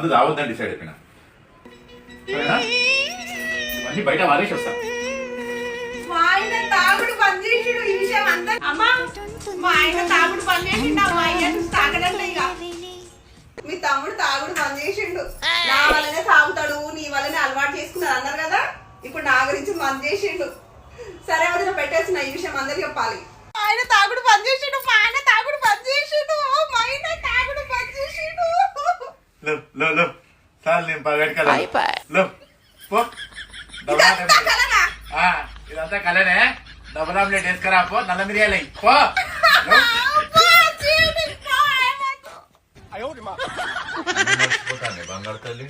మందు తాగొద్దని డిసైడ్ అయిపోయినా. ఇవన్నీ బయట వారేసి వస్తా. మా ఆయన తాగుడు బంద్ చేసిండు. ఈ విషయం అంతా అమ్మా, మా ఆయన తాగుడు బంద్ చేసిండు. మా ఆయన తాగడంలే. ఇక మీ తమ్ముడు తాగుడు బంద్ చేసిండు. నా వల్లనే తాగుతాడు, నీ వల్లనే అలవాటు చేసుకున్నాడు అన్నారు కదా. ఇప్పుడు నా గురించి బంద్ చేసిండు. సరే వదిన పెట్టేసిన. ఈ విషయం అందరికి చెప్పాలి. ఆయన తాగుడు బంద్ చేసిండు. మా ఆయన తాగుడు బంద్ చేసిండు. మా ఆయన తాగుడు బంద్ చేసిండు. చాలు నేను పగడికల ఇదంతా కలనే. డబుల్ ఆమ్లెట్ వేసుకురా పో. నల్ల మిరియాలు పో. బంగారు తల్లి.